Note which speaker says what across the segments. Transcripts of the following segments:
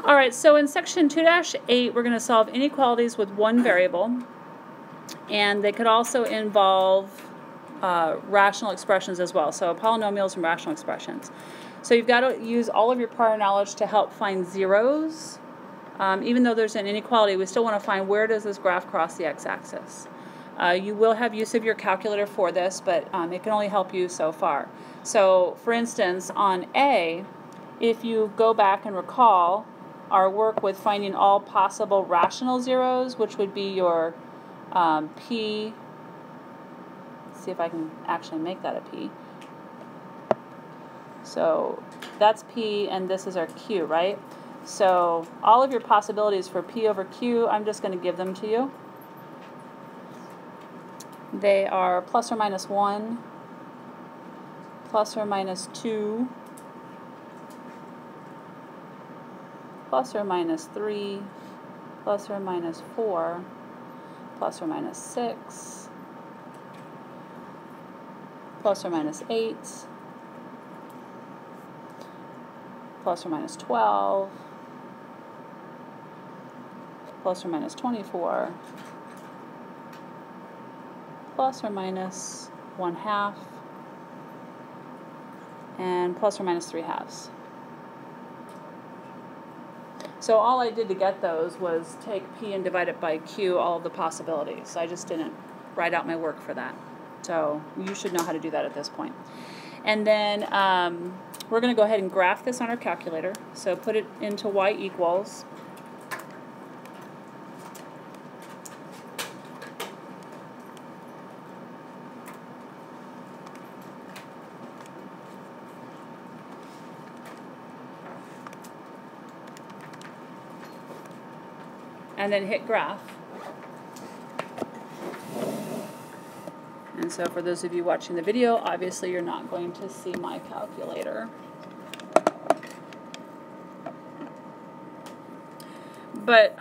Speaker 1: All right, so in section 2-8, we're going to solve inequalities with one variable, and they could also involve rational expressions as well, so polynomials and rational expressions. So you've got to use all of your prior knowledge to help find zeros. Even though there's an inequality, we still want to find where does this graph cross the x-axis. You will have use of your calculator for this, but it can only help you so far. So, for instance, on A, if you go back and recall our work with finding all possible rational zeros, which would be your P, let's see if I can actually make that a P. So that's P and this is our Q, right? So all of your possibilities for P over Q, I'm just going to give them to you. They are plus or minus 1, plus or minus 2, plus or minus 3, plus or minus 4, plus or minus 6, plus or minus 8, plus or minus 12, plus or minus 24, plus or minus 1/2, and plus or minus 3/2. So all I did to get those was take P and divide it by Q, all of the possibilities. I just didn't write out my work for that. So you should know how to do that at this point. And then we're going to go ahead and graph this on our calculator. So put it into y equals. And then hit graph. And so for those of you watching the video, obviously you're not going to see my calculator. But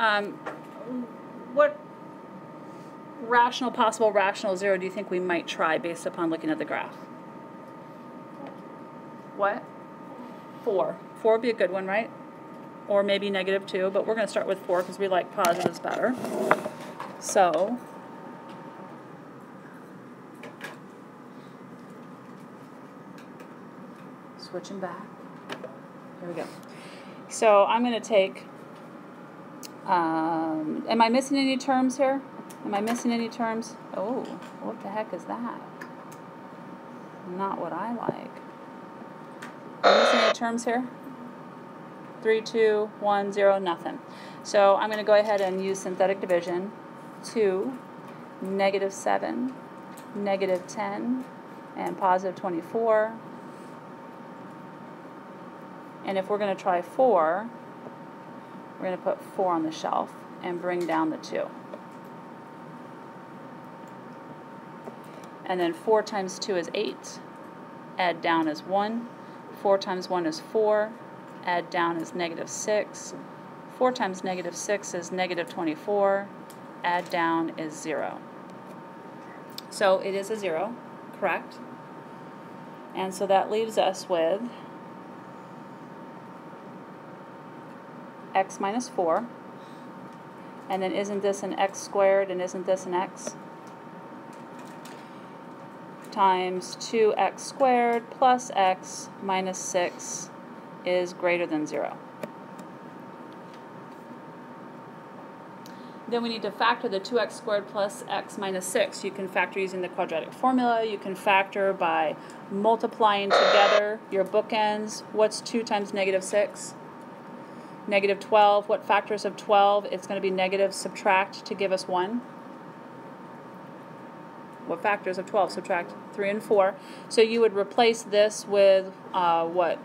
Speaker 1: what possible rational zero do you think we might try based upon looking at the graph? What? 4. 4 would be a good one, right? Or maybe -2, but we're going to start with 4 because we like positives better. So switching back. Here we go. So I'm going to take, am I missing any terms here? Am I missing any terms? Oh, what the heck is that? Not what I like. Am I missing any terms here? 3, 2, 1, 0, nothing. So I'm going to go ahead and use synthetic division. 2, -7, -10, and +24. And if we're going to try 4, we're going to put 4 on the shelf and bring down the 2. And then 4 times 2 is 8. Add down is 1. 4 times 1 is 4. Add down is -6. 4 times -6 is -24. Add down is 0. So it is a 0, correct? And so that leaves us with x minus 4. And then isn't this an x squared and isn't this an x? Times 2x squared plus x minus 6 is greater than 0. Then we need to factor the 2x squared plus x minus 6. You can factor using the quadratic formula. You can factor by multiplying together your bookends. What's 2 times -6? -12. What factors of 12? It's going to be negative subtract to give us 1. What factors of 12? Subtract 3 and 4. So you would replace this with what?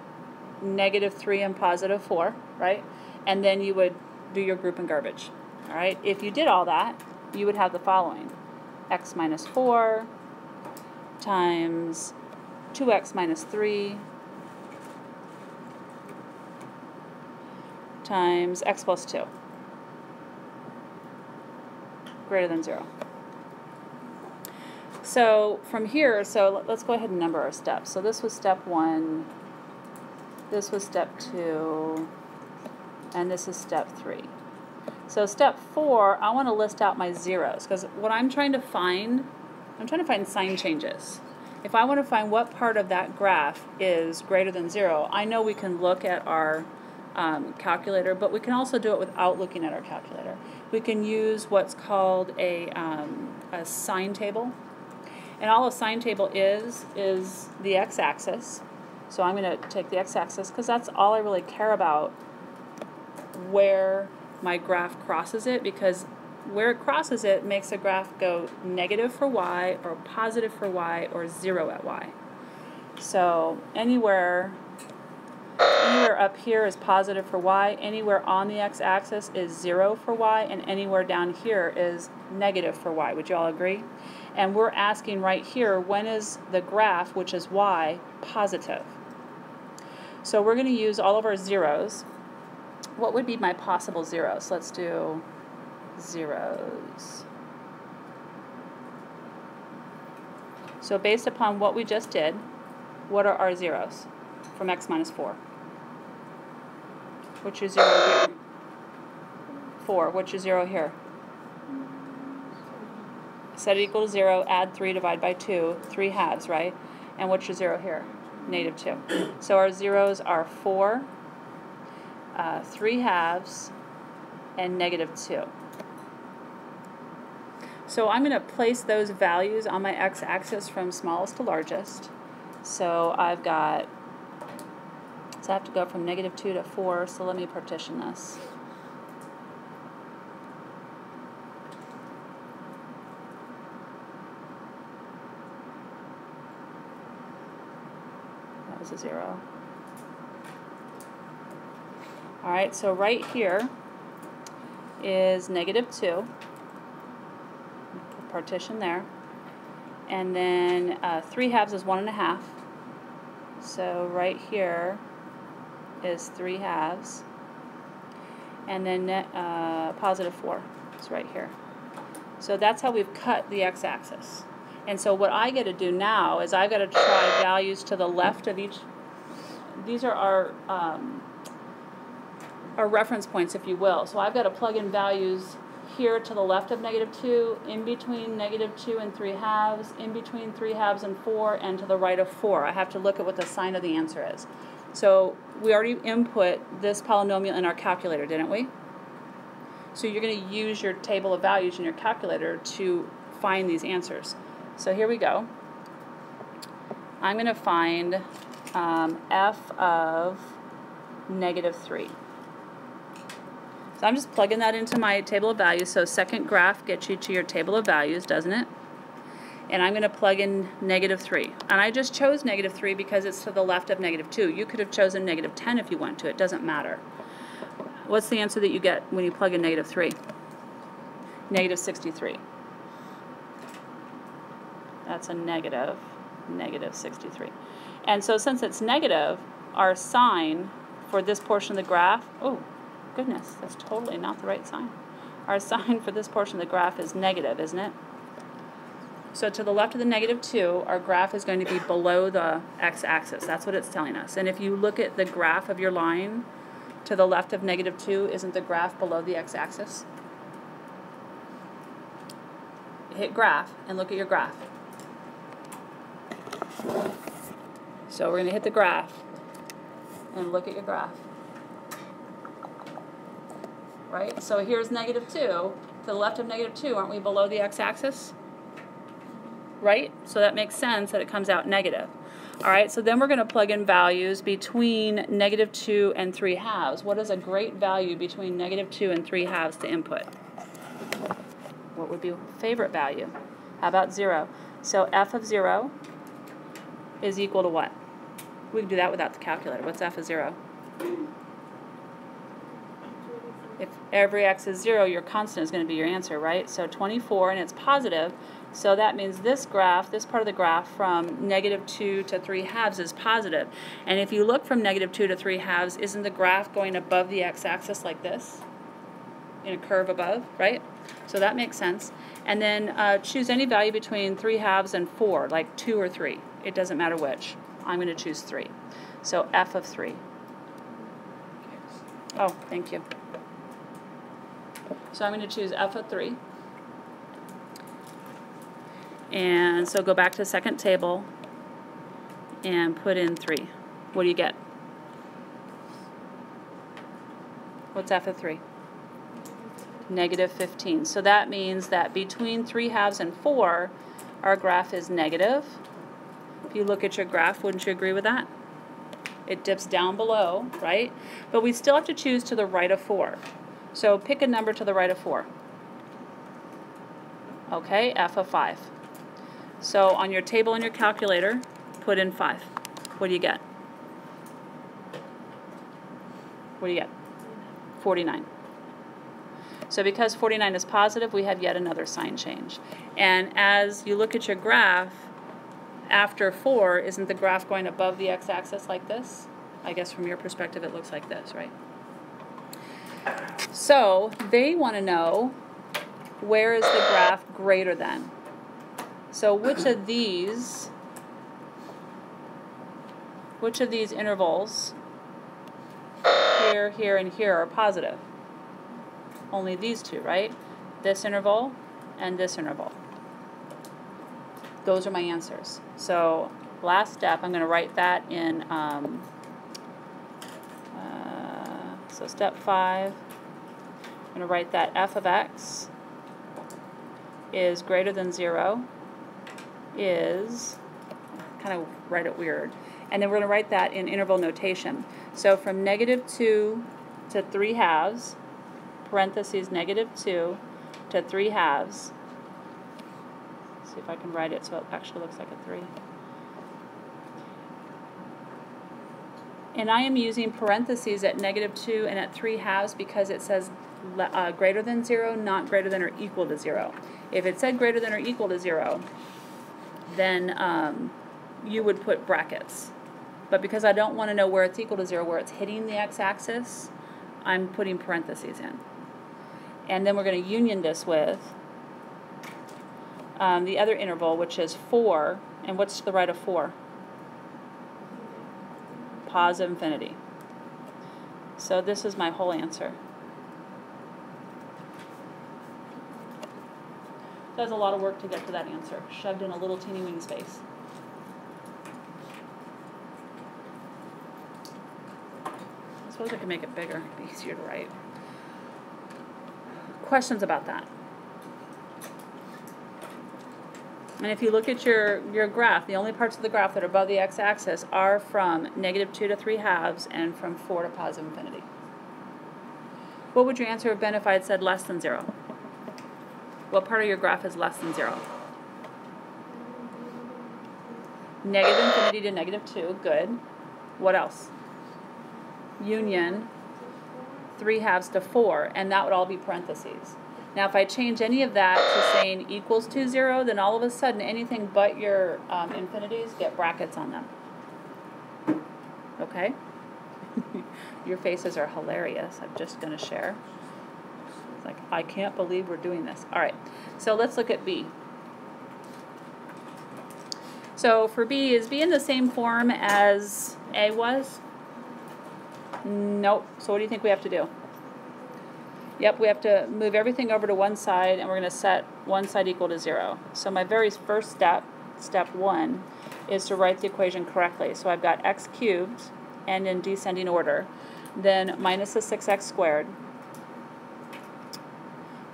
Speaker 1: -3 and +4, right? And then you would do your group and garbage. All right. If you did all that, you would have the following: x minus 4 times 2x minus 3 times x plus 2 greater than 0. So from here, so let's go ahead and number our steps. So this was step 1. This was step 2. and this is step 3. So step 4, I want to list out my zeros, because what I'm trying to find sign changes. If I want to find what part of that graph is greater than 0, I know we can look at our calculator, but we can also do it without looking at our calculator. We can use what's called a sign table. And all a sign table is the x-axis. So I'm going to take the x-axis because that's all I really care about where my graph crosses it, because where it crosses it makes the graph go negative for y, or positive for y, or 0 at y. So anywhere up here is positive for y, anywhere on the x-axis is 0 for y, and anywhere down here is negative for y. Would you all agree? And we're asking right here, when is the graph, which is y, positive? So we're going to use all of our zeros. What would be my possible zeros? Let's do zeros. So based upon what we just did, what are our zeros from x minus 4? What's your 0 here? 4. What's your 0 here? Set it equal to 0, add 3, divide by 2, 3 halves, right? And what's your 0 here? Negative 2. So our zeros are 4, 3 halves, and negative 2. So I'm going to place those values on my x-axis from smallest to largest. So I have to go from negative 2 to 4, so let me partition this. That was a 0. Alright, so right here is negative 2. Partition there. And then 3 halves is 1.5. So right here is 3 halves. And then positive 4 is right here. So that's how we've cut the x-axis. And so what I get to do now is I've got to try values to the left of each. These are our reference points, if you will. So I've got to plug in values here to the left of negative 2, in between negative 2 and 3 halves, in between 3 halves and 4, and to the right of 4. I have to look at what the sign of the answer is. So we already input this polynomial in our calculator, didn't we? So you're going to use your table of values in your calculator to find these answers. So here we go. I'm going to find f of negative 3. So I'm just plugging that into my table of values. So second graph gets you to your table of values, doesn't it? And I'm going to plug in negative 3. And I just chose negative 3 because it's to the left of negative 2. You could have chosen negative 10 if you went to. It doesn't matter. What's the answer that you get when you plug in negative 3? Negative 63. That's a negative 63. And so since it's negative, our sign for this portion of the graph, oh, goodness, that's totally not the right sign. Our sign for this portion of the graph is negative, isn't it? So to the left of the negative 2, our graph is going to be below the x-axis. That's what it's telling us. And if you look at the graph of your line to the left of negative 2, isn't the graph below the x-axis? Hit graph and look at your graph. So we're going to hit the graph and look at your graph. Right? So here's negative 2. To the left of negative 2, aren't we below the x-axis? Right? So that makes sense that it comes out negative. All right, so then we're going to plug in values between negative 2 and 3 halves. What is a great value between negative 2 and 3 halves to input? What would be a favorite value? How about 0? So f of 0 is equal to what? We can do that without the calculator. What's f of 0? If every x is 0, your constant is going to be your answer, right? So 24, and it's positive. So that means this graph, this part of the graph from negative 2 to 3 halves is positive. And if you look from negative 2 to 3 halves, isn't the graph going above the x-axis like this? In a curve above, right? So that makes sense. And then choose any value between 3 halves and 4, like 2 or 3. It doesn't matter which. I'm going to choose 3. So f of 3. Oh, thank you. So I'm going to choose f of 3. And so go back to the second table and put in 3. What do you get? What's f of 3? Negative 15. So that means that between 3/2 and 4, our graph is negative. If you look at your graph, wouldn't you agree with that? It dips down below, right? But we still have to choose to the right of 4. So pick a number to the right of 4. Okay, f of 5. So on your table in your calculator, put in 5. What do you get? What do you get? 49. So because 49 is positive, we have yet another sign change. And as you look at your graph, after 4, isn't the graph going above the x-axis like this? I guess from your perspective it looks like this, right? So they want to know, where is the graph greater than? So which of these intervals, here, here, and here, are positive? Only these two, right? This interval and this interval. Those are my answers. So last step, I'm going to write that in, so step 5, I'm going to write that f of x is greater than 0 is, kind of write it weird, and then we're going to write that in interval notation. So from -2 to 3/2, parentheses -2 to 3/2. See if I can write it so it actually looks like a 3. And I am using parentheses at -2 and at 3/2 because it says greater than 0, not greater than or equal to 0. If it said greater than or equal to 0, then you would put brackets. But because I don't want to know where it's equal to 0, where it's hitting the x-axis, I'm putting parentheses in. And then we're going to union this with the other interval, which is 4. And what's to the right of 4? Positive infinity. So this is my whole answer. That's a lot of work to get to that answer, shoved in a little teeny weeny space. I suppose I can make it bigger, it'd be easier to write. Questions about that? And if you look at your graph, the only parts of the graph that are above the x-axis are from -2 to 3/2 and from 4 to positive infinity. What would your answer have been if I had said less than 0? What part of your graph is less than 0? Negative infinity to -2, good. What else? Union 3/2 to 4, and that would all be parentheses. Now if I change any of that to saying equals to 0, then all of a sudden anything but your infinities get brackets on them. Okay? Your faces are hilarious, I'm just going to share. It's like, I can't believe we're doing this. Alright, so let's look at B. So for B, is B in the same form as A was? Nope. So what do you think we have to do? Yep, we have to move everything over to one side, and we're going to set one side equal to 0. So my very first step, step 1, is to write the equation correctly. So I've got x cubed, and in descending order, then minus the 6x squared.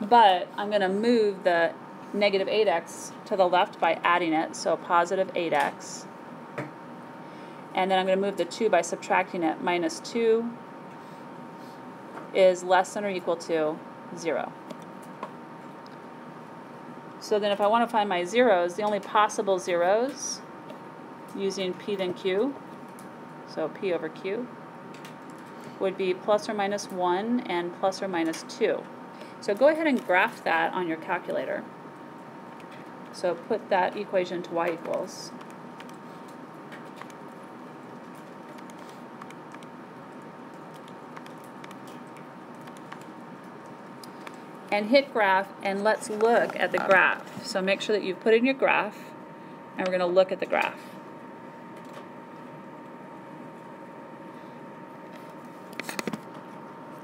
Speaker 1: But I'm going to move the negative 8x to the left by adding it, so positive 8x. And then I'm going to move the 2 by subtracting it. Minus 2 is less than or equal to 0. So then if I want to find my zeros, the only possible zeros using P then Q, so P over Q, would be plus or minus 1 and plus or minus 2. So go ahead and graph that on your calculator. So put that equation to y equals. And hit graph, and let's look at the graph. So make sure that you've put in your graph, and we're going to look at the graph.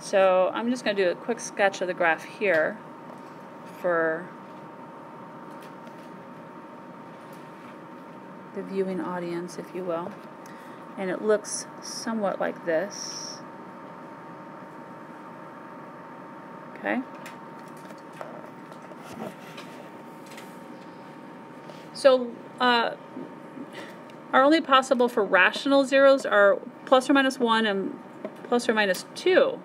Speaker 1: So I'm just going to do a quick sketch of the graph here for the viewing audience, if you will. And it looks somewhat like this. Okay? So, are only possible for rational zeros are plus or minus 1 and plus or minus 2.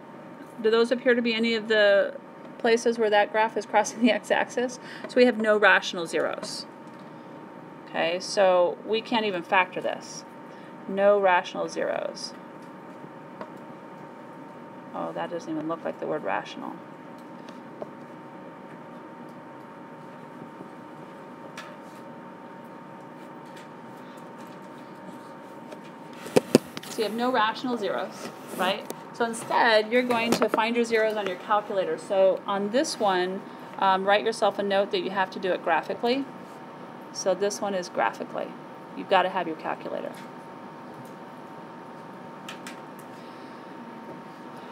Speaker 1: Do those appear to be any of the places where that graph is crossing the x-axis? So we have no rational zeros. Okay, so we can't even factor this. No rational zeros. Oh, that doesn't even look like the word rational. So you have no rational zeros, right? So instead, you're going to find your zeros on your calculator. So on this one, write yourself a note that you have to do it graphically. So this one is graphically. You've got to have your calculator.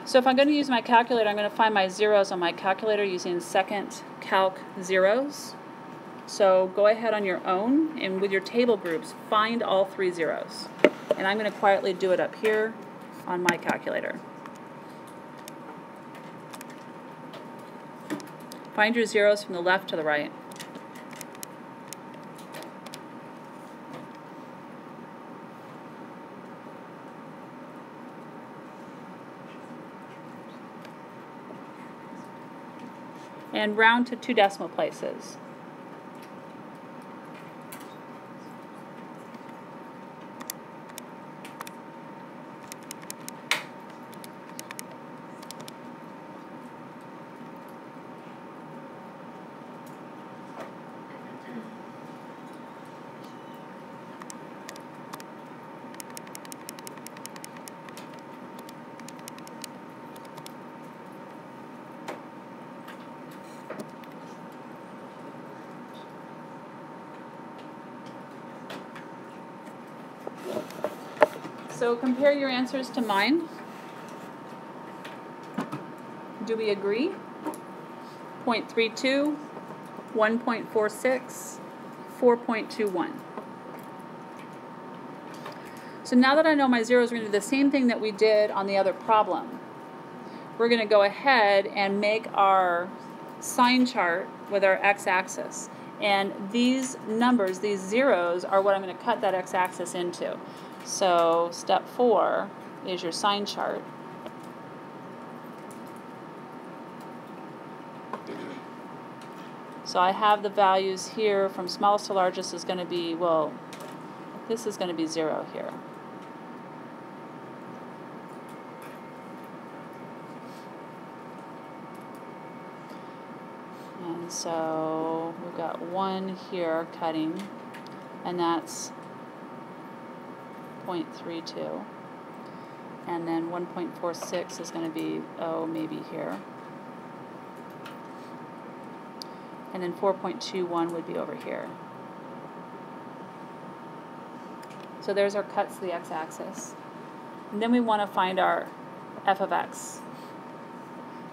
Speaker 1: So if I'm going to use my calculator, I'm going to find my zeros on my calculator using second calc zeros. So go ahead on your own, and with your table groups, find all 3 zeros. And I'm going to quietly do it up here on my calculator. Find your zeros from the left to the right. And round to 2 decimal places. So compare your answers to mine. Do we agree? 0.32, 1.46, 4.21. So now that I know my zeros, we're going to do the same thing that we did on the other problem. We're going to go ahead and make our sign chart with our x-axis. And these numbers, these zeros, are what I'm going to cut that x-axis into. So step 4 is your sign chart. So I have the values here from smallest to largest is going to be, well, this is going to be 0 here. And so we've got 1 here cutting, and that's 0.32. And then 1.46 is going to be, oh, maybe here. And then 4.21 would be over here. So there's our cuts to the x-axis. And then we want to find our f of x.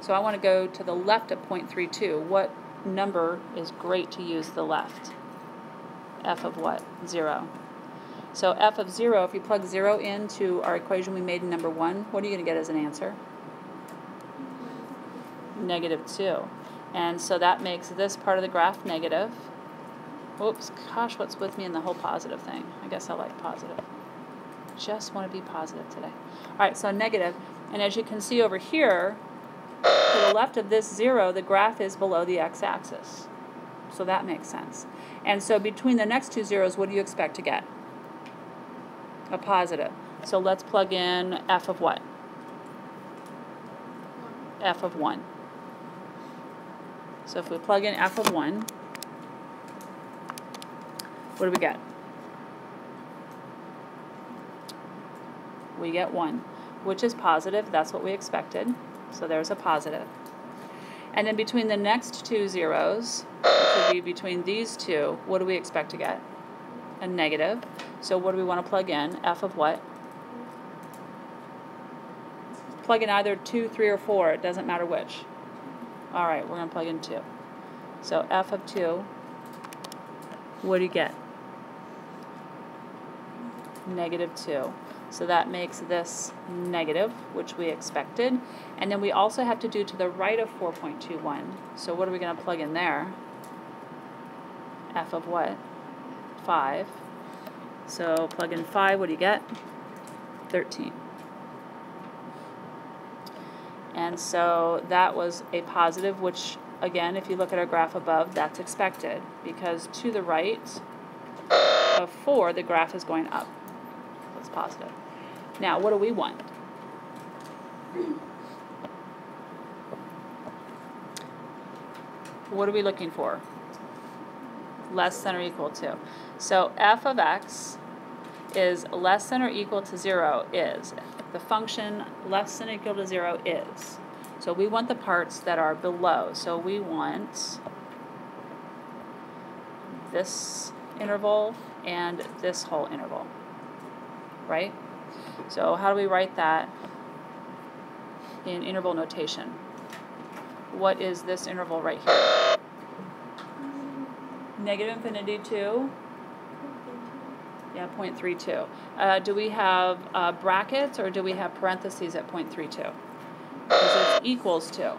Speaker 1: So I want to go to the left of 0.32. What number is great to use the left? F of what? 0. So f of 0, if you plug 0 into our equation we made in number 1, what are you going to get as an answer? -2. And so that makes this part of the graph negative. Oops, gosh, what's with me in the whole positive thing? I guess I like positive. Just want to be positive today. All right, so negative. And as you can see over here, to the left of this 0, the graph is below the x-axis. So that makes sense. And so between the next 2 zeros, what do you expect to get? A positive. So let's plug in f of what? F of 1. So if we plug in f of 1, what do we get? We get 1, which is positive. That's what we expected. So there's a positive. And then between the next 2 zeros, which would be between these two, what do we expect to get? A negative. So what do we want to plug in? F of what? plug in either 2, 3, or 4. It doesn't matter which. All right, we're going to plug in 2. So f of 2, what do you get? -2. So that makes this negative, which we expected. And then we also have to do to the right of 4.21. So what are we going to plug in there? F of what? 5. So plug in 5, what do you get? 13. And so that was a positive, which, again, if you look at our graph above, that's expected, because to the right of 4, the graph is going up. That's positive. Now, what do we want? What are we looking for? Less than or equal to. So f of x is less than or equal to 0 is. The function less than or equal to 0 is. So we want the parts that are below. So we want this interval and this whole interval, right? So how do we write that in interval notation? What is this interval right here? -infinity to? Yeah, 0.32. Do we have brackets or do we have parentheses at 0.32? Because it's equals to.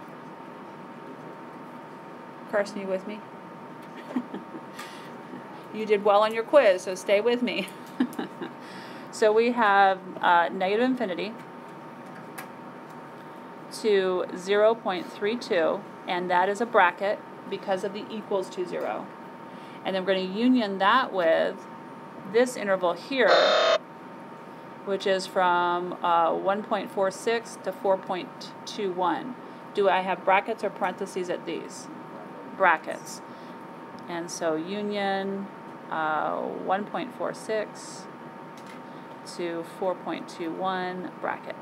Speaker 1: Carson, you with me? You did well on your quiz, so stay with me. So we have -infinity to 0.32, and that is a bracket because of the equals to 0. And then we're going to union that with this interval here, which is from 1.46 to 4.21. Do I have brackets or parentheses at these? Brackets. And so union 1.46 to 4.21 bracket.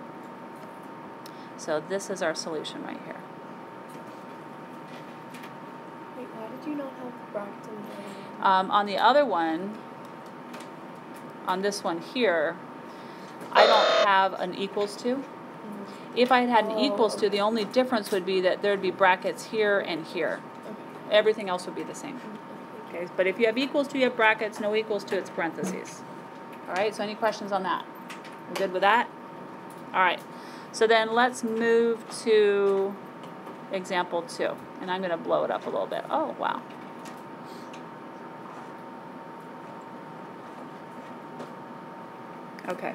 Speaker 1: So this is our solution right here.
Speaker 2: Wait, why did you not have brackets in there?
Speaker 1: On the other one, on this one here, I don't have an equals to. If I had an equals to, the only difference would be that there would be brackets here and here.
Speaker 2: Okay.
Speaker 1: Everything else would be the same. Okay, but if you have equals to, you have brackets. No equals to, it's parentheses. All right, so any questions on that? We're good with that? All right, so then let's move to example 2. And I'm going to blow it up a little bit. Oh, wow. Okay.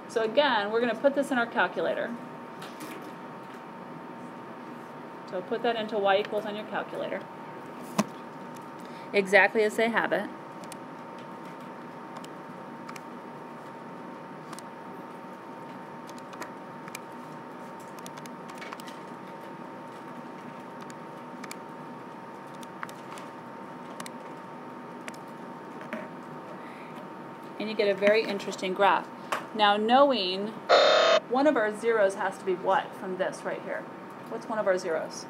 Speaker 1: So again, we're going to put this in our calculator. So put that into y equals on your calculator. Exactly as they have it. And you get a very interesting graph. Now, knowing one of our zeros has to be what from this right here? What's one of our zeros?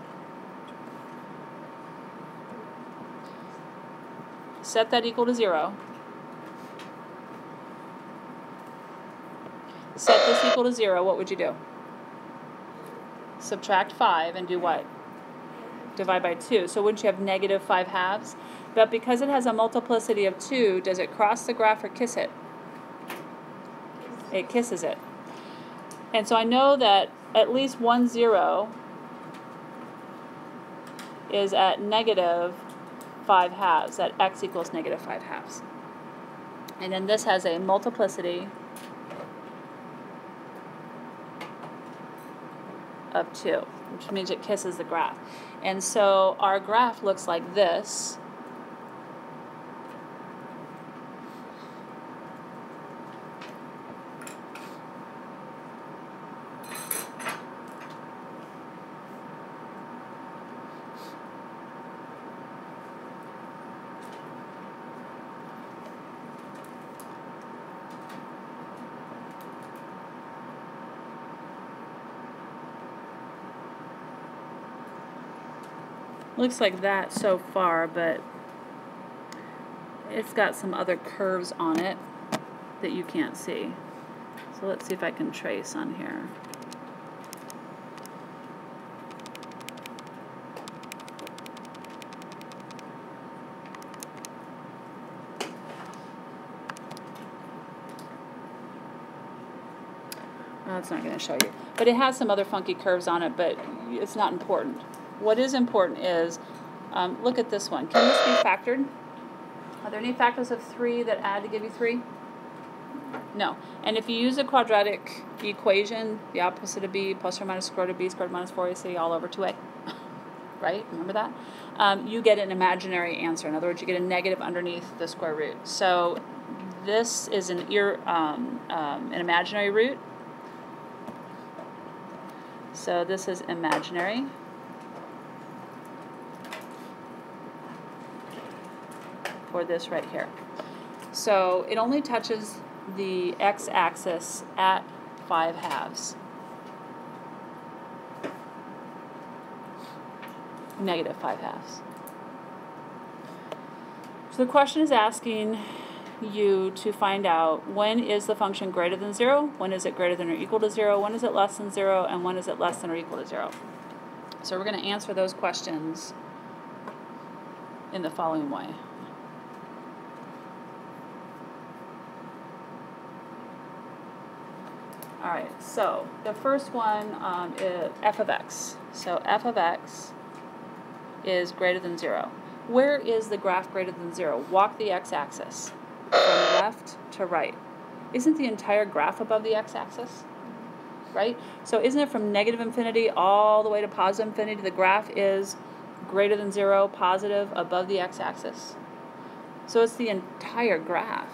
Speaker 1: Set that equal to 0. Set this equal to 0, what would you do? Subtract 5 and do what? Divide by 2. So wouldn't you have -5/2? But because it has a multiplicity of 2, does it cross the graph or kiss it? It kisses it. And so I know that at least one 0 is at -5/2, that x equals -5/2. And then this has a multiplicity of 2, which means it kisses the graph. And so our graph looks like this. Looks like that so far, but it's got some other curves on it that you can't see. So let's see if I can trace on here. Oh, it's not going to show you. But it has some other funky curves on it, but it's not important. What is important is, look at this one. Can this be factored? Are there any factors of 3 that add to give you 3? No. And if you use a quadratic equation, the opposite of b plus or minus square root of b squared minus 4ac all over 2a, right? Remember that? You get an imaginary answer. In other words, you get a negative underneath the square root. So this is an imaginary root. So this is imaginary. For this right here. So it only touches the x-axis at 5/2. Negative 5/2. So the question is asking you to find out when is the function greater than 0, when is it greater than or equal to 0, when is it less than 0, and when is it less than or equal to 0. So we're going to answer those questions in the following way. Alright, so the first one is f of x. So f of x is greater than 0. Where is the graph greater than 0? Walk the x-axis from left to right. Isn't the entire graph above the x-axis? Right? So isn't it from negative infinity all the way to positive infinity? The graph is greater than 0, positive, above the x-axis. So it's the entire graph.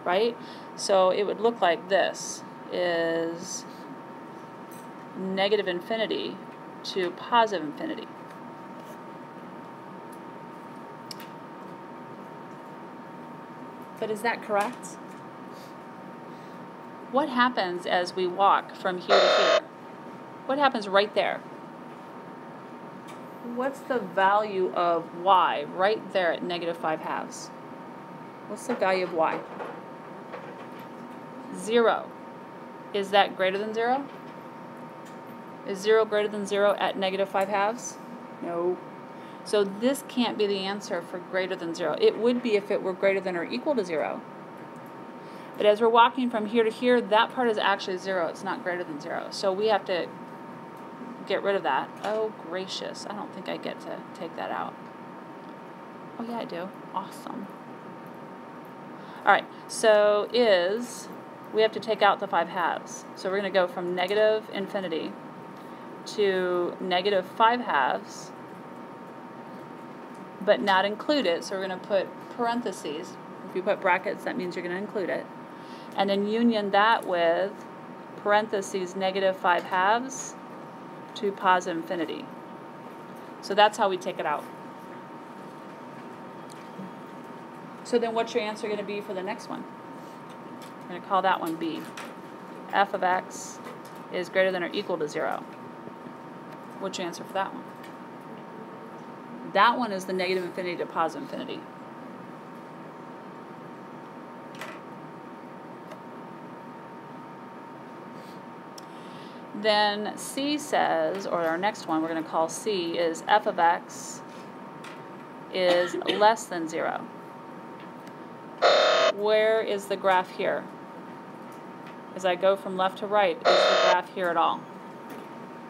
Speaker 1: Right? So it would look like this is negative infinity to positive infinity. But is that correct? What happens as we walk from here to here? What happens right there? What's the value of y right there at negative 5/2? What's the value of y? 0. Is that greater than 0? Is 0 greater than 0 at negative 5/2? No. So this can't be the answer for greater than 0. It would be if it were greater than or equal to 0. But as we're walking from here to here, that part is actually 0. It's not greater than 0. So we have to get rid of that. Oh, gracious. I don't think I get to take that out. Oh, yeah, I do. Awesome. All right. So we have to take out the 5/2. So we're going to go from negative infinity to negative 5/2, but not include it. So we're going to put parentheses. If you put brackets, that means you're going to include it. And then union that with parentheses negative 5/2 to positive infinity. So that's how we take it out. So then what's your answer going to be for the next one? We're going to call that one B. F of x is greater than or equal to 0. What's your answer for that one? That one is the negative infinity to positive infinity. Then C says, or our next one we're going to call C, is f of x is less than 0. Where is the graph here? As I go from left to right, is the graph here at all?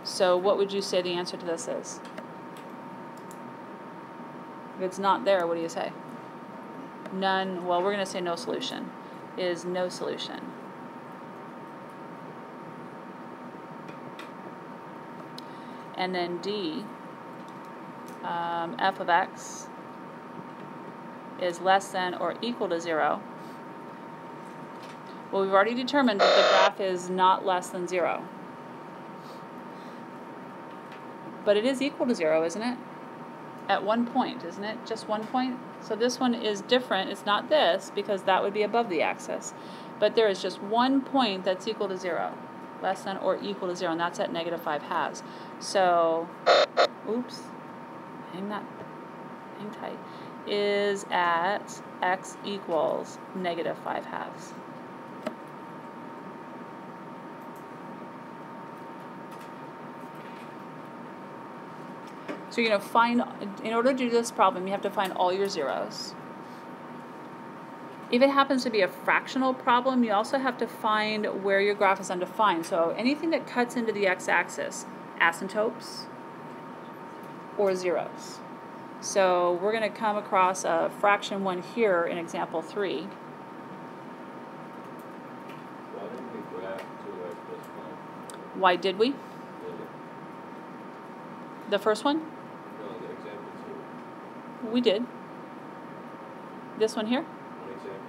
Speaker 1: So what would you say the answer to this is? If it's not there, what do you say? None. Well, we're going to say no solution. Is no solution. And then D, f of x is less than or equal to 0. Well, we've already determined that the graph is not less than 0. But it is equal to 0, isn't it? At one point, isn't it? Just one point? So this one is different. It's not this, because that would be above the axis. But there is just one point that's equal to 0. Less than or equal to 0, and that's at negative 5/2. So, oops, hang tight, is at x equals negative 5/2. So you're going to find, in order to do this problem, you have to find all your zeros. If it happens to be a fractional problem, you also have to find where your graph is undefined. So anything that cuts into the x-axis, asymptotes or zeros. So we're going to come across a fraction 1 here in example 3.
Speaker 3: Why didn't we graph 2x plus 1?
Speaker 1: Why did we? The first one?
Speaker 3: No, the example 2.
Speaker 1: We did. This one here?
Speaker 3: On example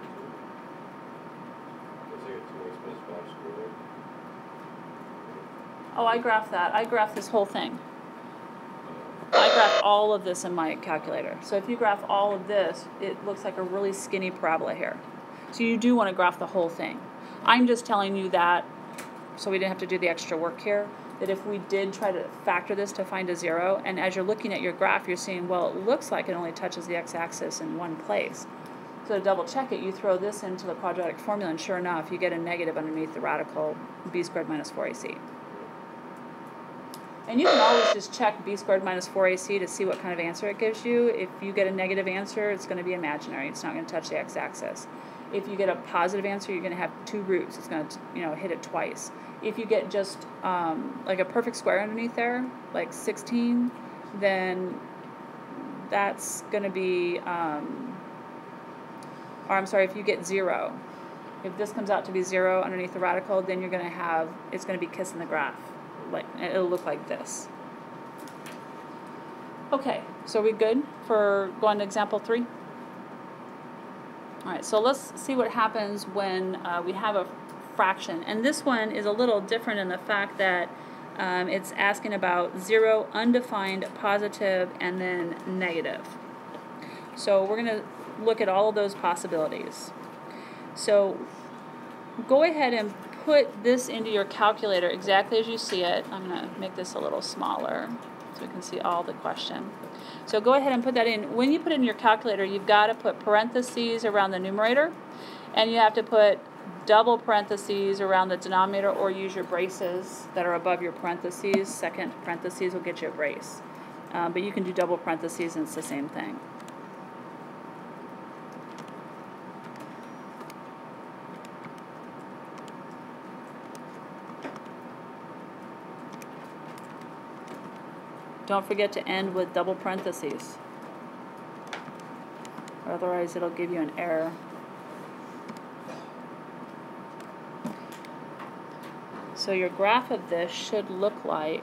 Speaker 3: 2. Let's say 2x plus 5 squared.
Speaker 1: Oh, I graphed that. I graphed this whole thing. I graphed all of this in my calculator. So if you graph all of this, it looks like a really skinny parabola here. So you do want to graph the whole thing. I'm just telling you that, so we didn't have to do the extra work here, that if we did try to factor this to find a 0, and as you're looking at your graph, you're seeing, well, it looks like it only touches the x-axis in one place. So to double check it, you throw this into the quadratic formula, and sure enough, you get a negative underneath the radical b squared minus 4ac. And you can always just check b squared minus 4ac to see what kind of answer it gives you. If you get a negative answer, it's going to be imaginary. It's not going to touch the x-axis. If you get a positive answer, you're going to have 2 roots. It's going to, hit it twice. If you get just like a perfect square underneath there, like 16, then that's going to be, or I'm sorry, if you get 0, if this comes out to be 0 underneath the radical, then you're going to have, it's going to be kissing the graph. Like, it'll look like this. Okay, so are we good for going to example 3? All right, so let's see what happens when we have a fraction. And this one is a little different in the fact that it's asking about 0, undefined, positive, and then negative. So we're going to look at all of those possibilities. So go ahead and put this into your calculator exactly as you see it. I'm going to make this a little smaller so we can see all the question. So go ahead and put that in. When you put it in your calculator, you've got to put parentheses around the numerator, and you have to put double parentheses around the denominator, or use your braces that are above your parentheses. Second parentheses will get you a brace. But you can do double parentheses and it's the same thing. Don't forget to end with double parentheses, otherwise it'll give you an error. So your graph of this should look like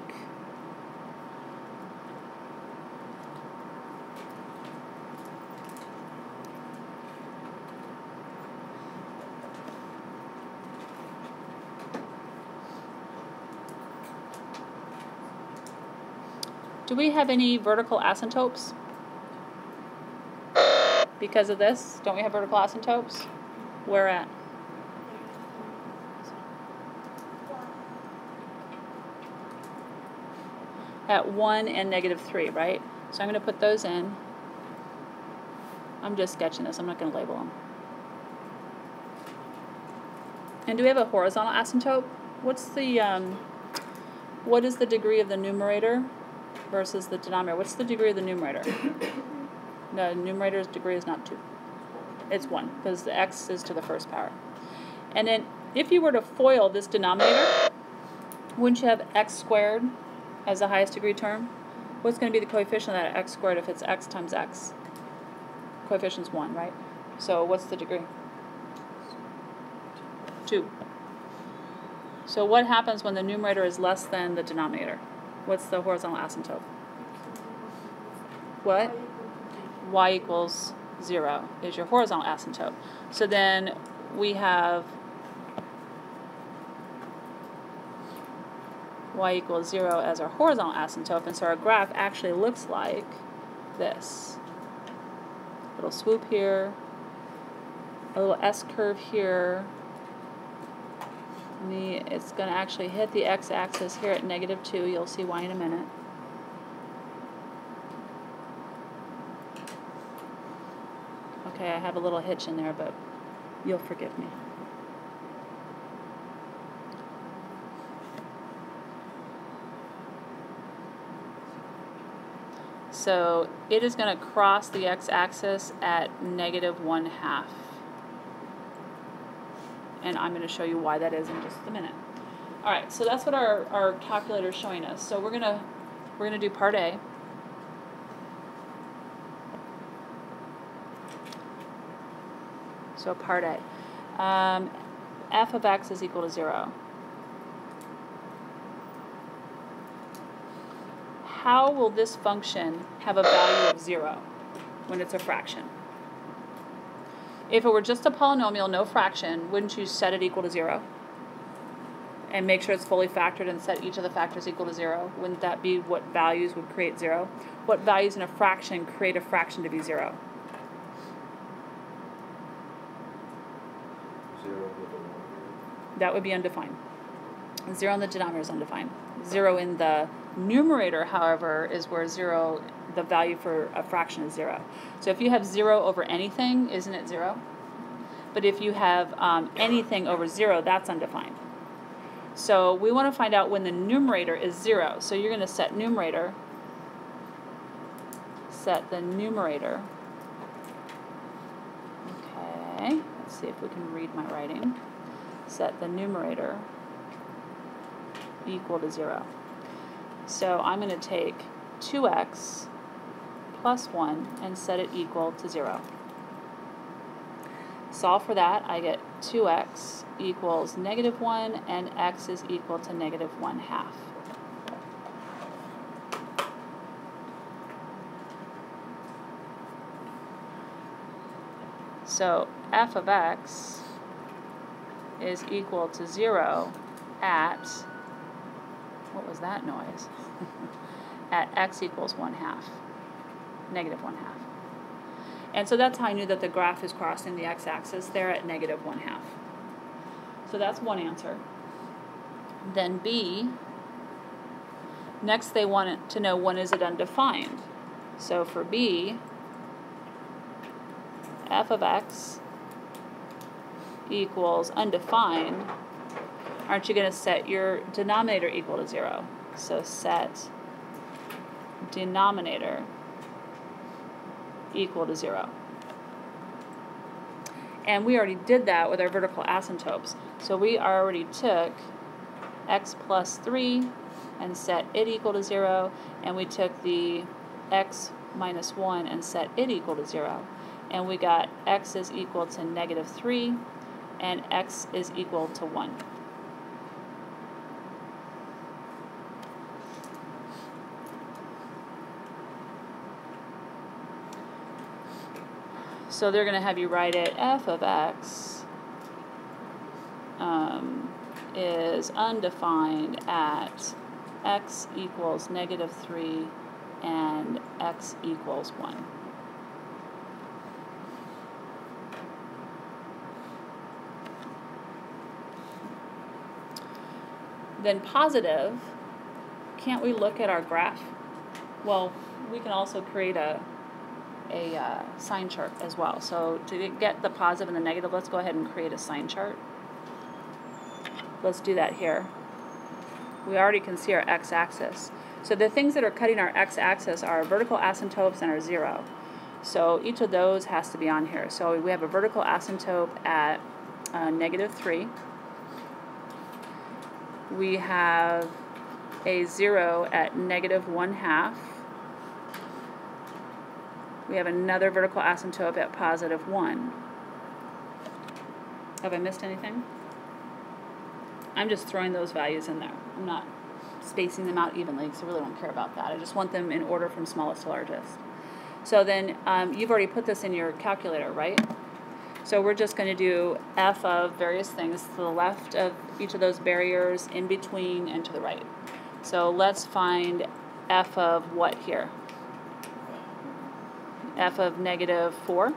Speaker 1: do we have any vertical asymptotes? Because of this, don't we have vertical asymptotes? Where at? At 1 and -3, right? So I'm going to put those in. I'm just sketching this. I'm not going to label them. And do we have a horizontal asymptote? What's the what is the degree of the numerator versus the denominator? What's the degree of the numerator? The numerator's degree is not 2. It's 1, because the x is to the first power. And then if you were to FOIL this denominator, wouldn't you have x squared as the highest degree term? What's going to be the coefficient of that x squared if it's x times x? Coefficient's 1, right? So what's the degree? 2. So what happens when the numerator is less than the denominator? What's the horizontal asymptote? What? Y equals 0 is your horizontal asymptote. So then we have y equals 0 as our horizontal asymptote, and so our graph actually looks like this. A little swoop here, a little S-curve here. And it's going to actually hit the x-axis here at -2. You'll see why in a minute. Okay, I have a little hitch in there, but you'll forgive me. So it is going to cross the x-axis at -1/2. And I'm going to show you why that is in just a minute. All right, so that's what our calculator is showing us. So we're gonna do part A. So part A, f of x is equal to 0. How will this function have a value of 0 when it's a fraction? If it were just a polynomial, no fraction, wouldn't you set it equal to 0? And make sure it's fully factored and set each of the factors equal to 0? Wouldn't that be what values would create 0? What values in a fraction create a fraction to be 0?
Speaker 3: 0 with the numerator.
Speaker 1: That would be undefined. 0 in the denominator is undefined. 0 in the numerator, however, is where 0, the value for a fraction is 0. So if you have 0 over anything, isn't it 0? But if you have anything over 0, that's undefined. So we want to find out when the numerator is 0. So you're going to set numerator, set the numerator. Okay, let's see if we can read my writing. Set the numerator equal to 0. So I'm going to take 2x plus 1 and set it equal to 0. Solve for that, I get 2x equals -1 and x is equal to -1/2. So f of x is equal to 0 at, what was that noise? At x equals 1/2, -1/2. And so that's how I knew that the graph is crossing the x-axis there at -1/2. So that's one answer. Then B, next they wanted to know when is it undefined. So for B, f of x equals undefined. Aren't you going to set your denominator equal to 0? So set denominator equal to 0. And we already did that with our vertical asymptotes. So we already took x plus 3 and set it equal to 0, and we took the x minus 1 and set it equal to 0. And we got x is equal to -3 and x is equal to 1. So they're going to have you write it f of x is undefined at x equals -3 and x equals 1. Then positive, can't we look at our graph? Well, we can also create a sign chart as well. So to get the positive and the negative, let's go ahead and create a sign chart. Let's do that here. We already can see our x-axis. So the things that are cutting our x-axis are our vertical asymptotes and our 0. So each of those has to be on here. So we have a vertical asymptote at -3. We have a 0 at -1/2. We have another vertical asymptote at +1. Have I missed anything? I'm just throwing those values in there. I'm not spacing them out evenly because I really don't care about that. I just want them in order from smallest to largest. So then you've already put this in your calculator, right? So we're just going to do f of various things to the left of each of those barriers, in between, and to the right. So let's find f of what here? F of -4.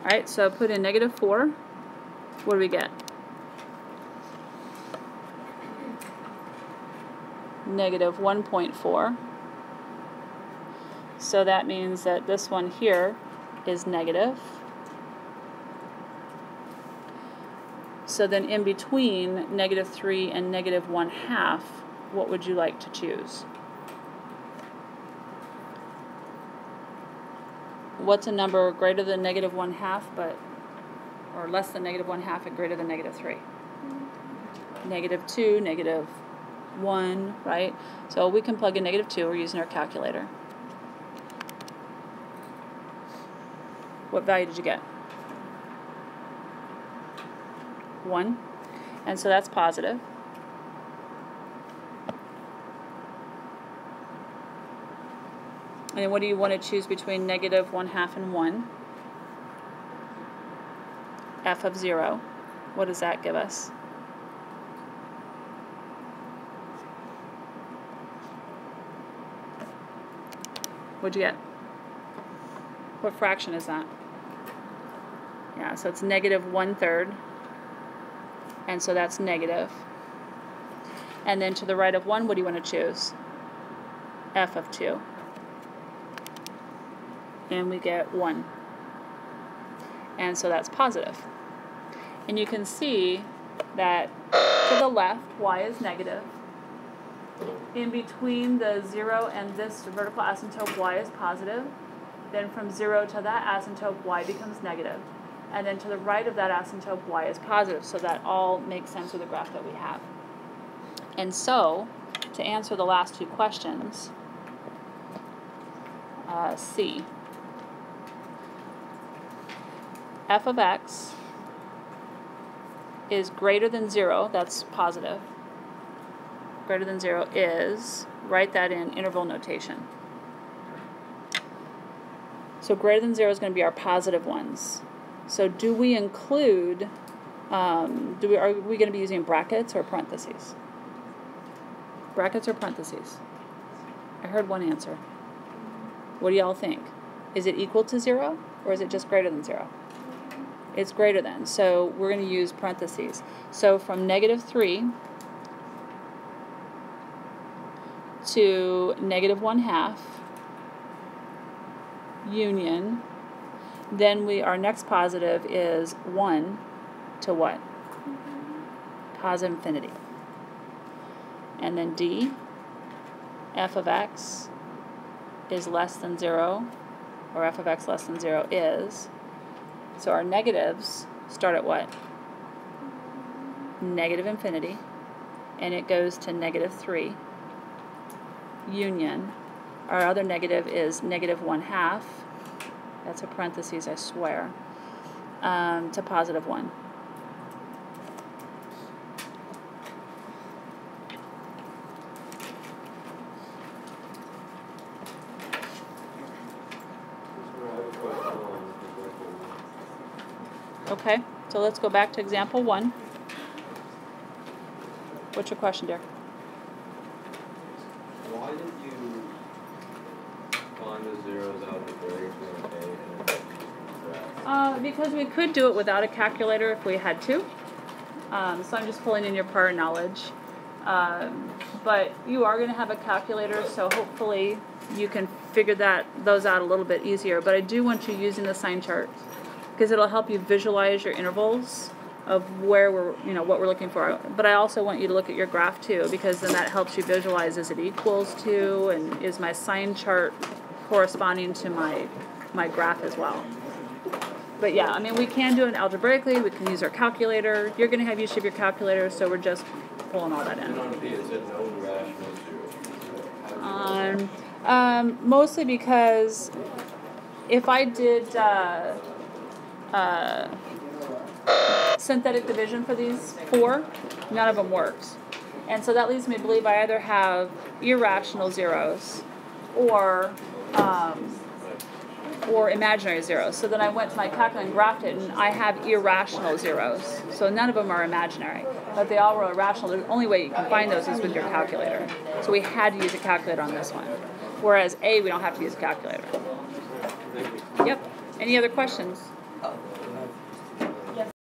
Speaker 1: Alright, so put in -4. What do we get? -1.4. So that means that this one here is negative. So then in between -3 and -1/2, what would you like to choose? What's a number greater than -1/2 or less than -1/2 and greater than -3? -2, -1, right? So we can plug in -2, we're using our calculator. What value did you get? 1. And so that's positive. And then what do you want to choose between -1/2 and 1? F of 0. What does that give us? What'd you get? What fraction is that? Yeah, so it's -1/3. And so that's negative. And then to the right of 1, what do you want to choose? F of 2. And we get 1. And so that's positive. And you can see that to the left, y is negative. In between the 0 and this vertical asymptote, y is positive. Then from 0 to that asymptote, y becomes negative. And then to the right of that asymptote, y is positive. So that all makes sense with the graph that we have. And so, to answer the last two questions, C. F of x is greater than 0, that's positive. Greater than 0 is, write that in interval notation. So greater than 0 is going to be our positive ones. So do we include, are we going to be using brackets or parentheses? Brackets or parentheses? I heard one answer. What do y'all think? Is it equal to 0 or is it just greater than 0? It's greater than, so we're going to use parentheses. So from -3 to -1/2 union, then our next positive is 1 to what? Positive infinity. And then D, f of x is less than 0, or f of x less than 0 is, so our negatives start at what? Negative infinity, and it goes to -3, union. Our other negative is -1/2, that's a parentheses, I swear, to positive 1. Okay, so let's go back to example 1. What's your question, dear?
Speaker 3: Why did you find the zeros out of the grades in A and
Speaker 1: Because we could do it without a calculator if we had to. So I'm just pulling in your prior knowledge. But you are going to have a calculator, so hopefully you can figure those out a little bit easier. But I do want you using the sign chart, because it'll help you visualize your intervals of where what we're looking for. But I also want you to look at your graph too, because then that helps you visualize, is it equals to, and is my sign chart corresponding to my graph as well. But yeah, I mean, we can do it algebraically, we can use our calculator. You're going to have use of your calculator, so we're just pulling all that in. Mostly because if I did synthetic division for these 4, none of them works. And so that leads me to believe I either have irrational zeros or imaginary zeros. So then I went to my calculator and graphed it, and I have irrational zeros. So none of them are imaginary, but they all were irrational. The only way you can find those is with your calculator. So we had to use a calculator on this one. Whereas A, we don't have to use a calculator. Yep. Any other questions?